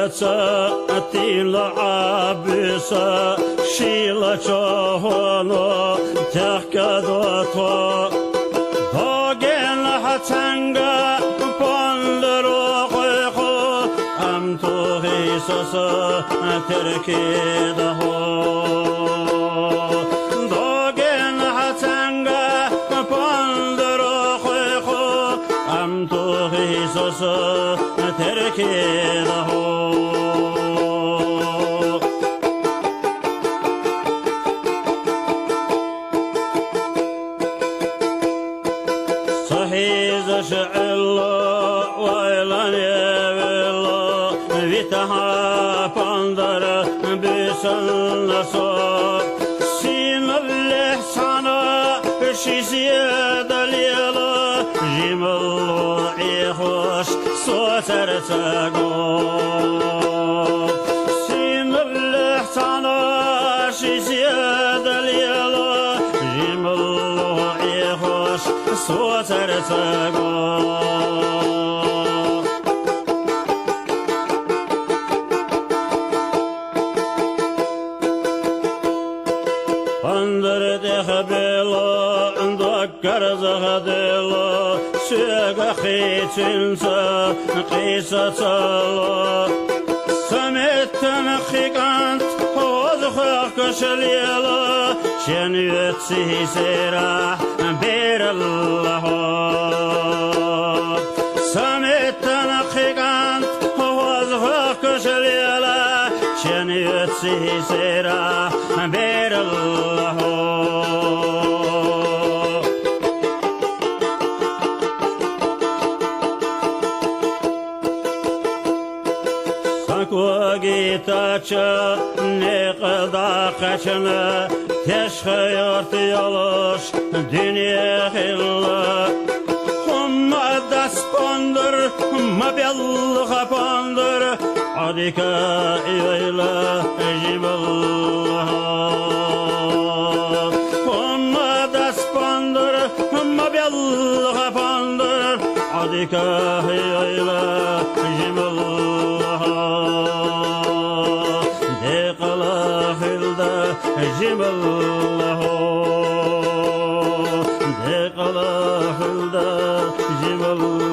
Гаца тила абиса шила чохоно тахкадото Доген хатанга пондро койхо амто хисаса теркедахо Доген хатанга пондро койхo amto hissasa terkelaho صحيز شعلا ويلان يبلا vitaha pandara bisan nasab sinallah sana şiziyadaliyala jimallah ihoş sotar sago sinallah sana şiziyadaliyala jimallah ihoş sotar sago Karzahadelo Şega xitsinsa qisatalo Sametten xigant Hozxaq kışliyalo Şenütsi serah berallahu Sametten xigant Hozxaq kışliyalo Şenütsi serah berallahu Gitaça ne kadar kaçına teşhiyat yaloş dünya hilla Humma daspandır mabellığa pandır adika iyayla jiballah Humma daspandır mabellığa pandır adika iyayla jiballah Jimallahu de qala hilda jimallahu